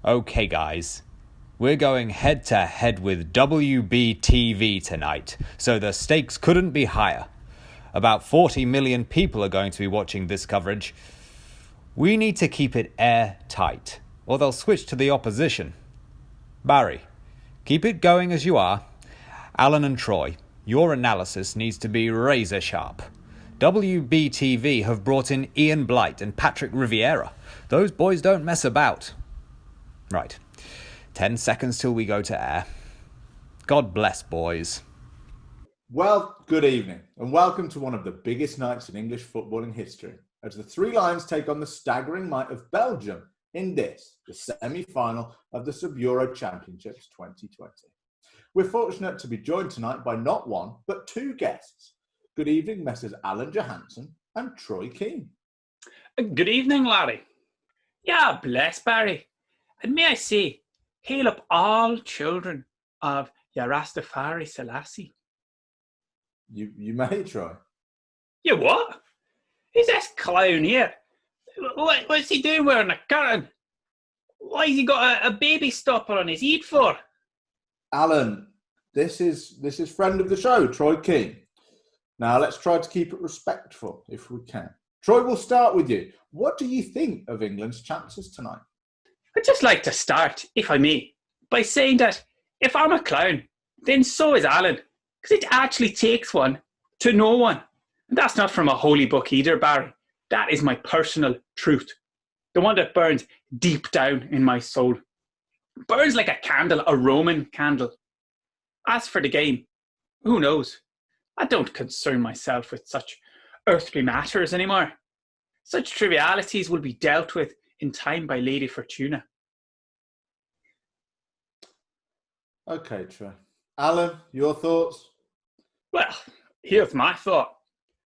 Okay guys, we're going head to head with WBTV tonight, so the stakes couldn't be higher. About 40 million people are going to be watching this coverage. We need to keep it airtight, or they'll switch to the opposition. Barry, keep it going as you are. Alan and Troy, your analysis needs to be razor sharp. WBTV have brought in Ian Blight and Patrick Riviera. Those boys don't mess about. Right, 10 seconds till we go to air. God bless, boys. Well, good evening, and welcome to one of the biggest nights in English football in history, as the Three Lions take on the staggering might of Belgium in this, the semi-final of the Subbeuro Championships 2020. We're fortunate to be joined tonight by not one, but two guests. Good evening, Messrs. Alan Johansson and Troy Keane. Good evening, Larry. Yeah, bless Barry. And may I say, hail up all children of Rastafari Selassie. You may, Troy. You what? Who's this clown here? What's he doing wearing a curtain? Why has he got a baby stopper on his head for? Alan, this is friend of the show, Troy Keane. Now let's try to keep it respectful if we can. Troy, we'll start with you. What do you think of England's chances tonight? I'd just like to start, if I may, by saying that if I'm a clown, then so is Alan, because it actually takes one to know one. And that's not from a holy book either, Barry. That is my personal truth, the one that burns deep down in my soul. Burns like a candle, a Roman candle. As for the game, who knows? I don't concern myself with such earthly matters anymore. Such trivialities will be dealt with in time by Lady Fortuna. Okay, Troy. Alan, your thoughts? Well, here's my thought.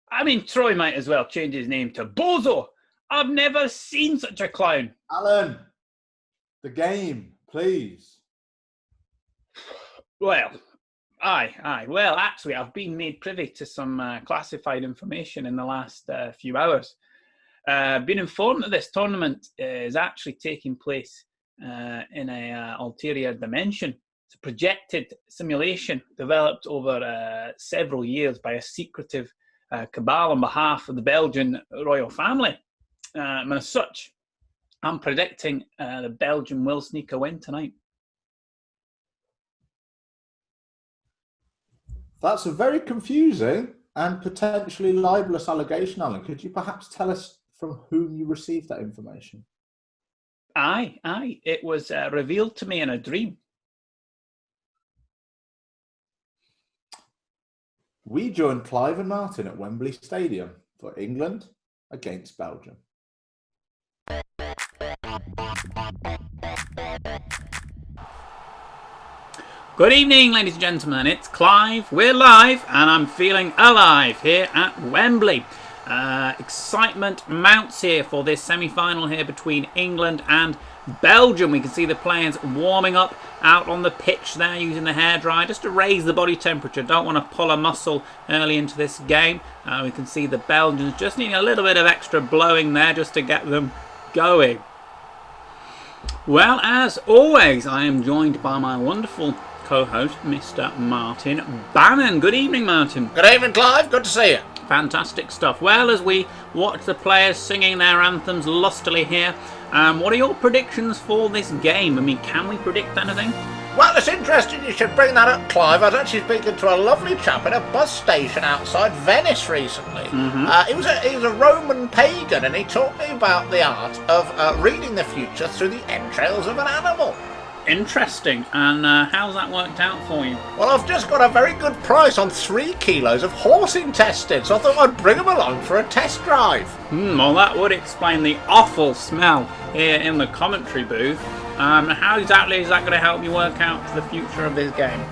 I mean, Troy might as well change his name to Bozo. I've never seen such a clown. Alan, the game, please. Well, aye. Well, actually, I've been made privy to some classified information in the last few hours. Been informed that this tournament is actually taking place in a ulterior dimension. It's a projected simulation developed over several years by a secretive cabal on behalf of the Belgian royal family. And as such, I'm predicting the Belgium will sneak a win tonight. That's a very confusing and potentially libelous allegation, Alan. Could you perhaps tell us from whom you received that information? Aye. It was revealed to me in a dream. We joined Clive and Martin at Wembley Stadium for England against Belgium. Good evening, ladies and gentlemen. It's Clive. We're live, and I'm feeling alive here at Wembley. Excitement mounts here for this semi-final here between England and Belgium. We can see the players warming up out on the pitch there using the hairdryer just to raise the body temperature. Don't want to pull a muscle early into this game. We can see the Belgians just needing a little bit of extra blowing there just to get them going. Well, as always, I am joined by my wonderful co-host, Mr. Martin Bannon. Good evening, Martin. Good evening, Clive. Good to see you. Fantastic stuff. Well, as we watch the players singing their anthems lustily here, what are your predictions for this game? I mean, can we predict anything? Well, it's interesting you should bring that up, Clive. I was actually speaking to a lovely chap at a bus station outside Venice recently. He was a Roman pagan, and he taught me about the art of reading the future through the entrails of an animal. Interesting. And how's that worked out for you? Well, I've just got a very good price on 3 kilos of horse intestines, so I thought I'd bring them along for a test drive. Well, that would explain the awful smell here in the commentary booth. How exactly is that going to help you work out the future of this game?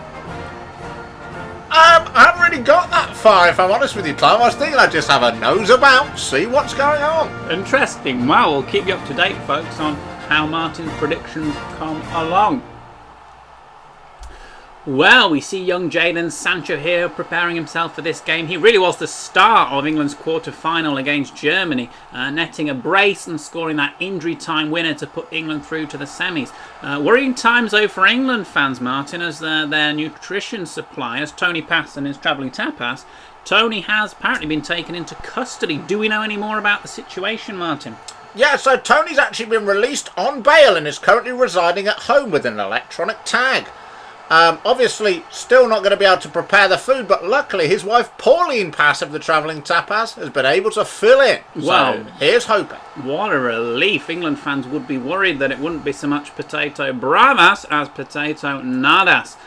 I haven't really got that far, if I'm honest with you, Clive. I was thinking I'd just have a nose about, see what's going on. Interesting. Well, we'll keep you up to date, folks, on how Martin's predictions come along. Well, we see young Jadon Sancho here preparing himself for this game. He really was the star of England's quarter-final against Germany, netting a brace and scoring that injury time winner to put England through to the semis. Worrying times though for England fans, Martin, as their nutrition suppliers, Tony Pass and his travelling tapas. Tony has apparently been taken into custody. Do we know any more about the situation, Martin? Yeah, so Tony's actually been released on bail and is currently residing at home with an electronic tag. Obviously, still not going to be able to prepare the food, but luckily his wife Pauline Pass of the Travelling Tapas has been able to fill in. Wow. So here's hoping. What a relief. England fans would be worried that it wouldn't be so much potato bravas as potato nadas.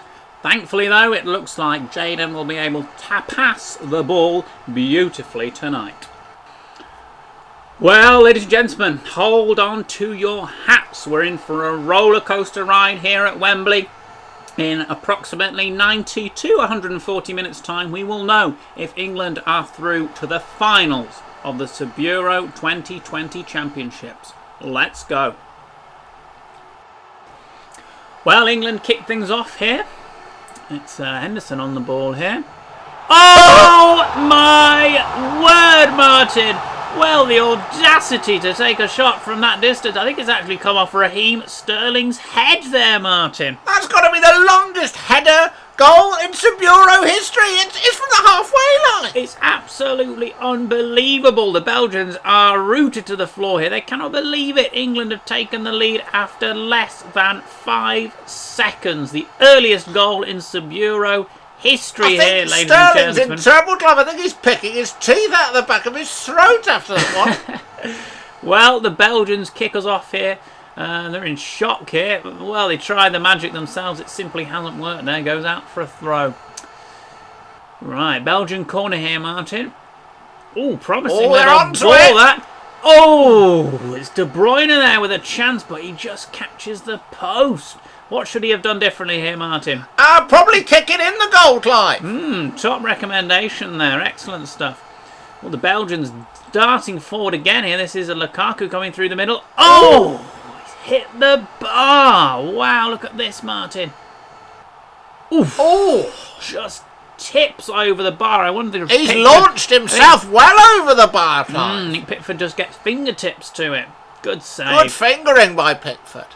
Thankfully, though, it looks like Jadon will be able to pass the ball beautifully tonight. Well, ladies and gentlemen, hold on to your hats. We're in for a roller coaster ride here at Wembley. In approximately 90 to 140 minutes' time, we will know if England are through to the finals of the Subbeuro 2020 Championships. Let's go. Well, England kick things off here. It's Henderson on the ball here. Oh my word, Martin! Well, the audacity to take a shot from that distance. I think it's actually come off Raheem Sterling's head there, Martin. That's got to be the longest header goal in Subbeuro history. It's from the halfway line. It's absolutely unbelievable. The Belgians are rooted to the floor here. They cannot believe it. England have taken the lead after less than 5 seconds. The earliest goal in Subbeuro history here, ladies and Sterling's gentlemen. in trouble, Clive. I think he's picking his teeth out the back of his throat after that one. Well, the Belgians kick us off here. They're in shock here. Well, they tried the magic themselves. It simply hasn't worked. There goes out for a throw. Right, Belgian corner here, Martin. Oh, promising. Oh, they're onto ball, it. that. Oh, it's De Bruyne there with a chance, but he just catches the post. What should he have done differently here, Martin? Probably kick it in the goal, Clive. Top recommendation there. Excellent stuff. Well, the Belgians darting forward again here. This is a Lukaku coming through the middle. Oh! He's hit the bar. Wow, look at this, Martin. Oof. Oh! Just tips over the bar. I wonder if He's Pickford, launched himself well over the bar, Clive. I think Pickford just gets fingertips to it. Good save. Good fingering by Pickford.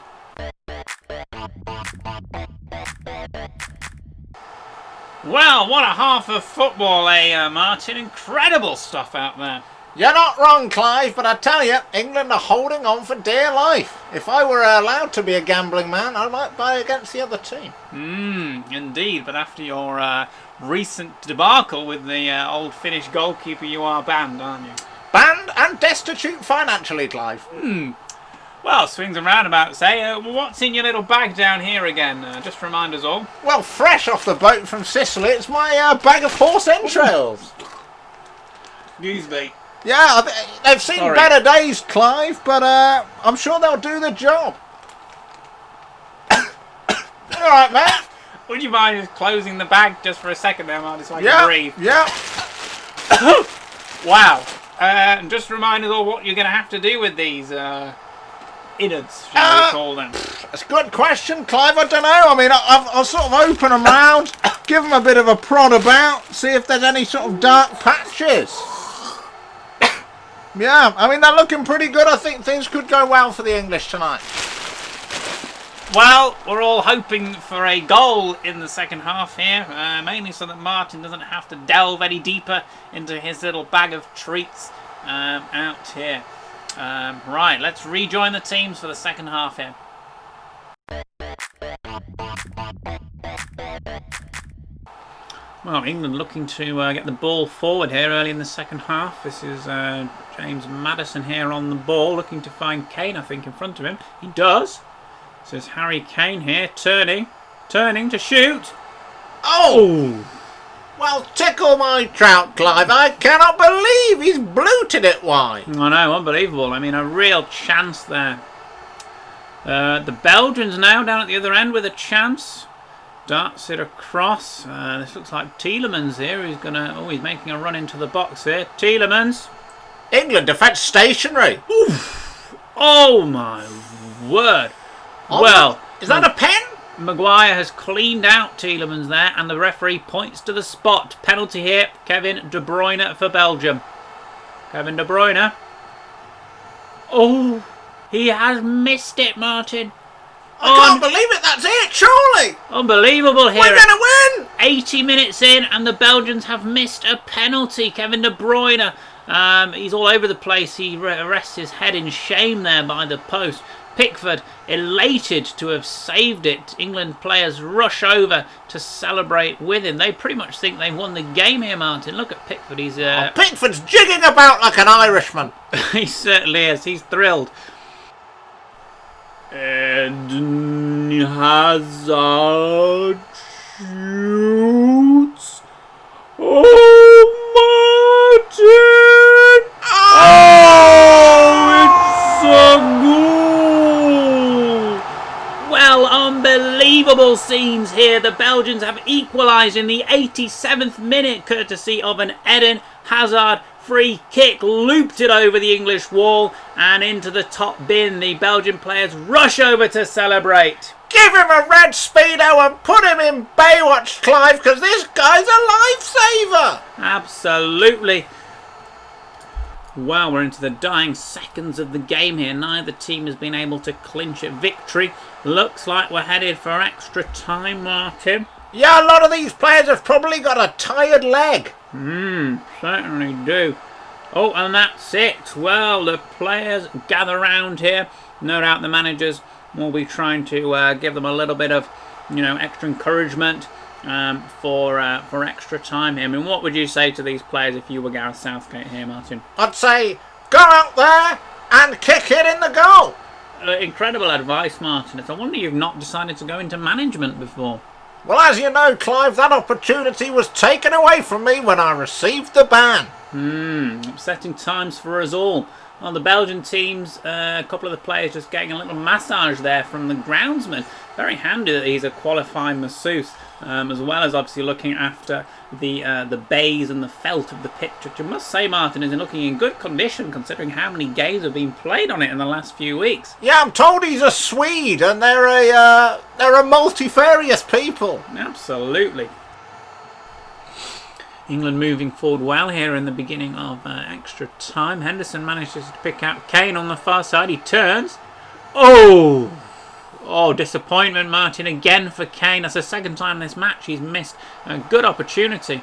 Well, what a half of football, Martin? Incredible stuff out there. You're not wrong, Clive, but I tell you, England are holding on for dear life. If I were allowed to be a gambling man, I might buy against the other team. Indeed, but after your recent debacle with the old Finnish goalkeeper, you are banned, aren't you? Banned and destitute financially, Clive. Well, swings and roundabouts, eh? What's in your little bag down here again? Just remind us all. Well, fresh off the boat from Sicily, it's my bag of horse entrails. Excuse me. Yeah, they've seen Sorry. better days, Clive, but I'm sure they'll do the job. All right, mate. Would you mind just closing the bag just for a second there, Marty, so I can breathe? Yeah. Wow. And just remind us all what you're going to have to do with these innards, shall we call them. That's a good question, Clive. I don't know. I mean, I'll sort of open them round, give them a bit of a prod about, see if there's any sort of dark patches. Yeah, I mean, they're looking pretty good. I think things could go well for the English tonight. Well, we're all hoping for a goal in the second half here, mainly so that Martin doesn't have to delve any deeper into his little bag of treats out here. Right, let's rejoin the teams for the second half here. Well, England looking to get the ball forward here early in the second half. This is James Maddison here on the ball, looking to find Kane, I think, in front of him. He does. So it's Harry Kane here, turning to shoot. Oh! Well, tickle my trout, Clive. I cannot believe he's bluted it wide. I know, unbelievable. I mean, a real chance there. The Belgians now down at the other end with a chance. Darts it across. This looks like Tielemans here. He's gonna. Oh, he's making a run into the box here. Tielemans. England defence stationary. Oof! Oh my word! Well, is that a pen? Maguire has cleaned out Tielemans there, and the referee points to the spot. Penalty here, Kevin De Bruyne for Belgium. Kevin De Bruyne. Oh, he has missed it, Martin. I can't believe it, that's it, surely! Unbelievable here. We're going to win! 80 minutes in, and the Belgians have missed a penalty. Kevin De Bruyne, he's all over the place. He rests his head in shame there by the post. Pickford, elated to have saved it. England players rush over to celebrate with him. They pretty much think they've won the game here, Martin. Look at Pickford. He's Pickford's jigging about like an Irishman. He certainly is. He's thrilled. Eden Hazard shoots. Oh, Martin! Oh, it's a goal! Well, unbelievable scenes here. The Belgians have equalised in the 87th minute, courtesy of an Eden Hazard free kick, looped it over the English wall and into the top bin. The Belgian players rush over to celebrate. Give him a red Speedo and put him in Baywatch, Clive, because this guy's a lifesaver. Absolutely. Well, we're into the dying seconds of the game here. Neither team has been able to clinch a victory. Looks like we're headed for extra time, Martin. Yeah, a lot of these players have probably got a tired leg. Certainly do. Oh, and that's it. Well, the players gather round here. No doubt the managers will be trying to give them a little bit of, extra encouragement for extra time here. I mean, what would you say to these players if you were Gareth Southgate here, Martin? I'd say, go out there and kick it in the goal. Incredible advice, Martin. It's a wonder you've not decided to go into management before. Well, as you know, Clive, that opportunity was taken away from me when I received the ban. Upsetting times for us all. Well, the Belgian teams, a couple of the players just getting a little massage there from the groundsman. Very handy that he's a qualified masseuse, as well as obviously looking after the baize and the felt of the pitch, which I must say, Martin, is looking in good condition considering how many games have been played on it in the last few weeks. Yeah, I'm told he's a Swede, and they're a multifarious people. Absolutely. England moving forward well here in the beginning of extra time. Henderson manages to pick out Kane on the far side. He turns. Oh, disappointment, Martin, again for Kane. That's the second time this match he's missed a good opportunity.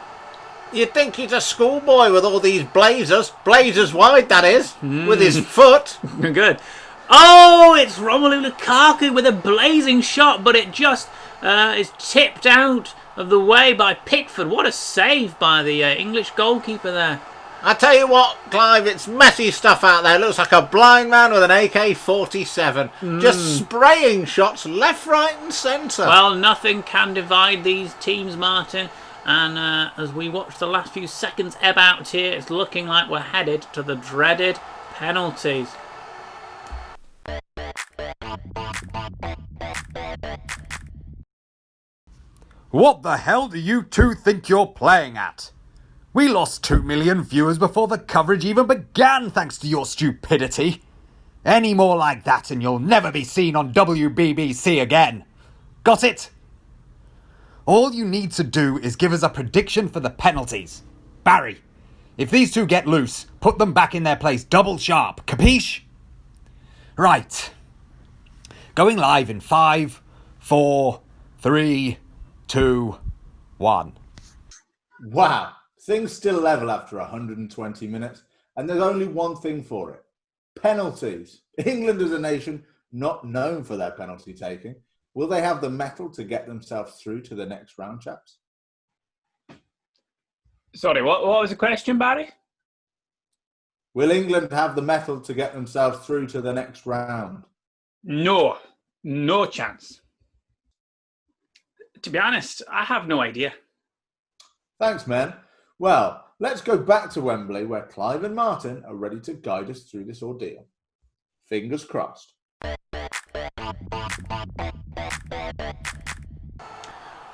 You'd think he's a schoolboy with all these blazers wide, that is, with his foot. Good. Oh, it's Romelu Lukaku with a blazing shot, but it just is tipped out of the way by Pickford. What a save by the English goalkeeper there. I tell you what, Clive, it's messy stuff out there. It looks like a blind man with an AK-47. Just spraying shots left, right and centre. Well, nothing can divide these teams, Martin. And as we watch the last few seconds ebb out here, it's looking like we're headed to the dreaded penalties. What the hell do you two think you're playing at? We lost 2 million viewers before the coverage even began thanks to your stupidity. Any more like that and you'll never be seen on WBBC again. Got it? All you need to do is give us a prediction for the penalties. Barry, if these two get loose, put them back in their place double sharp. Capiche? Right. Going live in 5, 4, 3, 2, 1. Wow. Things still level after 120 minutes, and there's only one thing for it. Penalties. England is a nation not known for their penalty taking. Will they have the mettle to get themselves through to the next round, chaps? Sorry, what was the question, Barry? Will England have the mettle to get themselves through to the next round? No chance. To be honest, I have no idea. Thanks, men. Well, let's go back to Wembley where Clive and Martin are ready to guide us through this ordeal. Fingers crossed.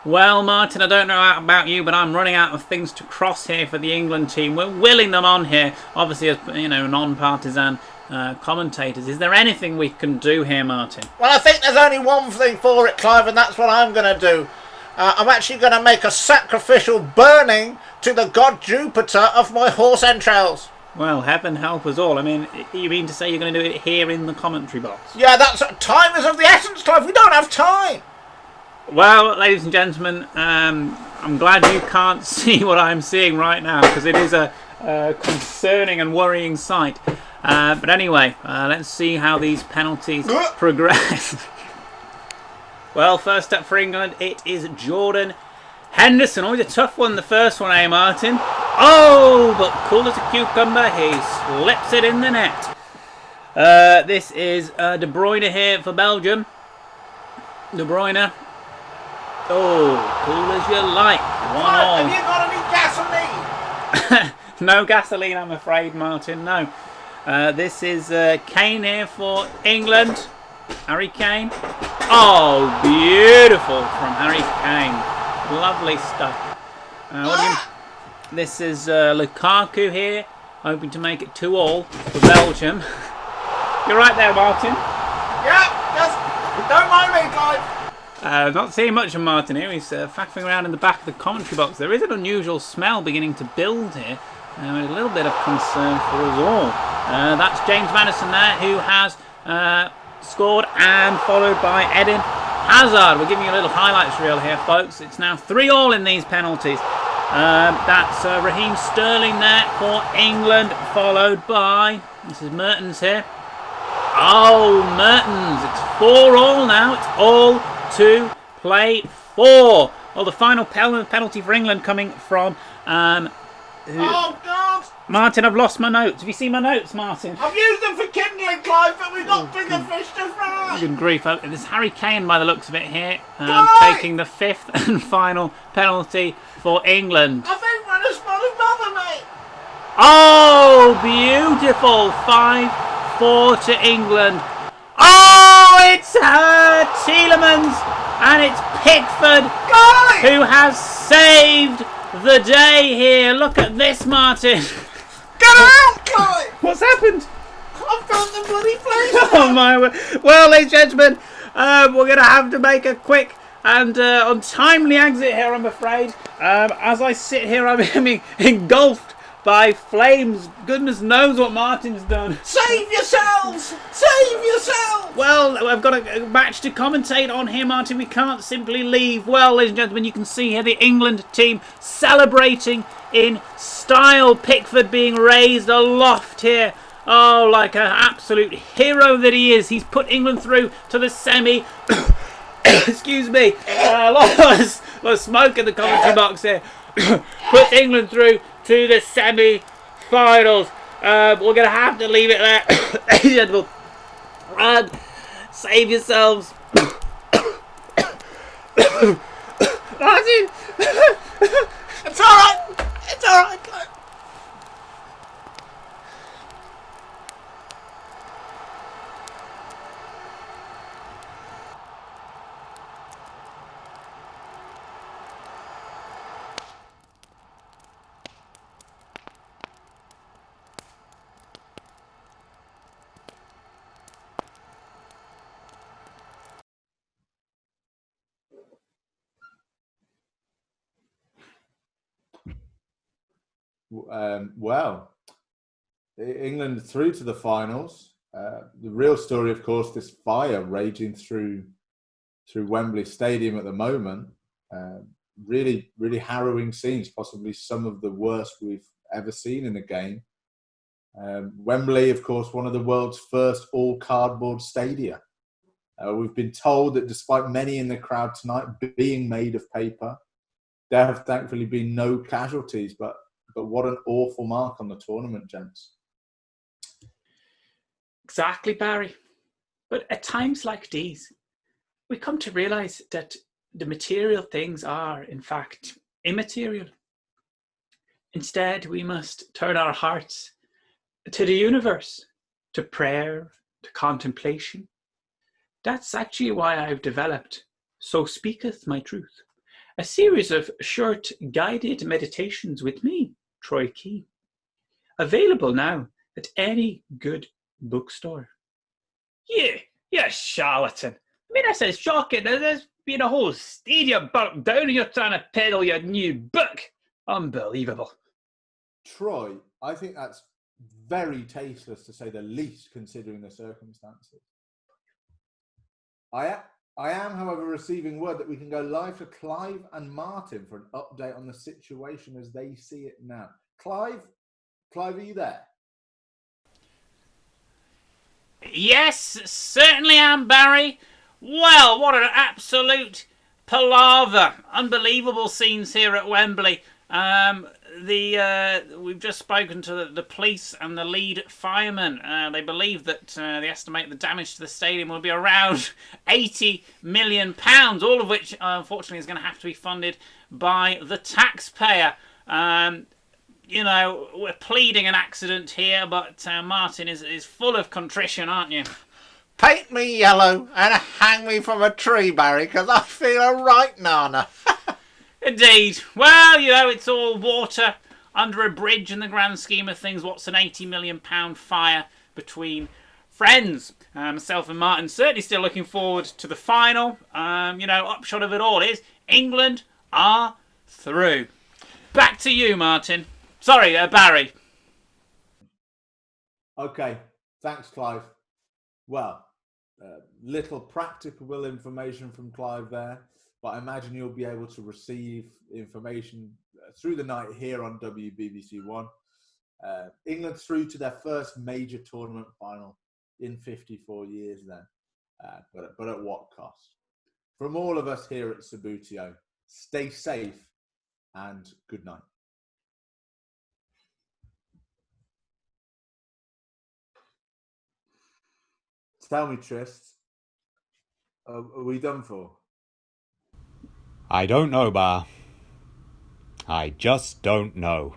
Well, Martin, I don't know about you, but I'm running out of things to cross here for the England team. We're willing them on here, obviously, as non-partisan commentators. Is there anything we can do here, Martin? Well, I think there's only one thing for it, Clive, and that's what I'm going to do. I'm actually going to make a sacrificial burning to the god Jupiter of my horse entrails. Well, heaven help us all. I mean, you mean to say you're going to do it here in the commentary box? Yeah, time is of the essence, Clive. We don't have time. Well, ladies and gentlemen, I'm glad you can't see what I'm seeing right now, because it is a concerning and worrying sight. But anyway, let's see how these penalties progress. Well, first up for England, it is Jordan Henderson. Always a tough one, the first one, eh, Martin? Oh, but cool as a cucumber, he slips it in the net. This is De Bruyne here for Belgium. De Bruyne. Oh, cool as you like. 1-1. Have you got any gasoline? No gasoline, I'm afraid, Martin, no. This is Kane here for England. Harry Kane. Oh, beautiful from Harry Kane. Lovely stuff. This is Lukaku here, hoping to make it 2-2 for Belgium. You're right there, Martin. Yeah, just don't mind me, Clive. Not seeing much of Martin here. He's faffing around in the back of the commentary box. There is an unusual smell beginning to build here. A little bit of concern for us all. That's James Maddison there, who has scored, and followed by Eden Hazard. We're giving you a little highlights reel here, folks. It's now 3-3 in these penalties. That's Raheem Sterling there for England, followed by, this is Mertens here. Oh, Mertens. It's 4-4 now. It's all to play for. Well, the final penalty for England coming from... Oh, God! Martin, I've lost my notes. Have you seen my notes, Martin? I've used them for kindling, Clive, but we've got bigger fish to fry. Good grief. There's Harry Kane by the looks of it here, Right. taking the 5th and final penalty for England. I think we're in a spot of bother, mate. Oh, beautiful. 5-4 to England. Oh, it's Tielemans, and it's Pickford who has saved the day here. Look at this, Martin. Get out, Clive! What's happened? I've got the bloody place. Oh my word. Well, ladies and gentlemen, we're going to have to make a quick and untimely exit here, I'm afraid. As I sit here, I'm being engulfed by flames. Goodness knows what Martin's done. Save yourselves! Save yourselves! Well, I've got a match to commentate on here, Martin. We can't simply leave. Well, ladies and gentlemen, you can see here the England team celebrating in style. Pickford being raised aloft here. Oh, like an absolute hero that he is. He's put England through to the semi. Excuse me. A lot of smoke in the commentary box here. Puts England through to the semi-finals. We're going to have to leave it there. Ladies and gentlemen. And save yourselves. Martin! It's alright! It's alright, Clive. Well, England through to the finals. The real story, of course, this fire raging through Wembley Stadium at the moment. Really, really harrowing scenes, possibly some of the worst we've ever seen in a game. Wembley, of course, one of the world's first all-cardboard stadia. We've been told that despite many in the crowd tonight being made of paper, there have thankfully been no casualties, but what an awful mark on the tournament, gents. Exactly, Barry. But at times like these, we come to realise that the material things are, in fact, immaterial. Instead, we must turn our hearts to the universe, to prayer, to contemplation. That's actually why I've developed So Speaketh My Truth, a series of short guided meditations with me, Troy Key. Available now at any good bookstore. You charlatan. I mean, this is shocking. There's been a whole stadium burnt down and you're trying to peddle your new book. Unbelievable. Troy, I think that's very tasteless to say the least, considering the circumstances. I am, however, receiving word that we can go live to Clive and Martin for an update on the situation as they see it now. Clive, are you there? Yes, certainly am, Barry. Well, what an absolute palaver. Unbelievable scenes here at Wembley. We've just spoken to the police and the lead fireman. They believe that they estimate the damage to the stadium will be around £80 million, all of which, unfortunately, is going to have to be funded by the taxpayer. We're pleading an accident here, but Martin is full of contrition, aren't you? Paint me yellow and hang me from a tree, Barry, because I feel a right nana. Indeed. Well, it's all water under a bridge in the grand scheme of things. What's an £80 million fire between friends? Myself and Martin certainly still looking forward to the final. Upshot of it all is England are through. Back to you, Martin. Sorry, Barry. Okay, thanks, Clive. Well, little practical information from Clive there, but I imagine you'll be able to receive information through the night here on WBBC One. England through to their first major tournament final in 54 years then, but at what cost? From all of us here at Subbuteo, stay safe and good night. Tell me, Trist, are we done for? I don't know, Bar. I just don't know.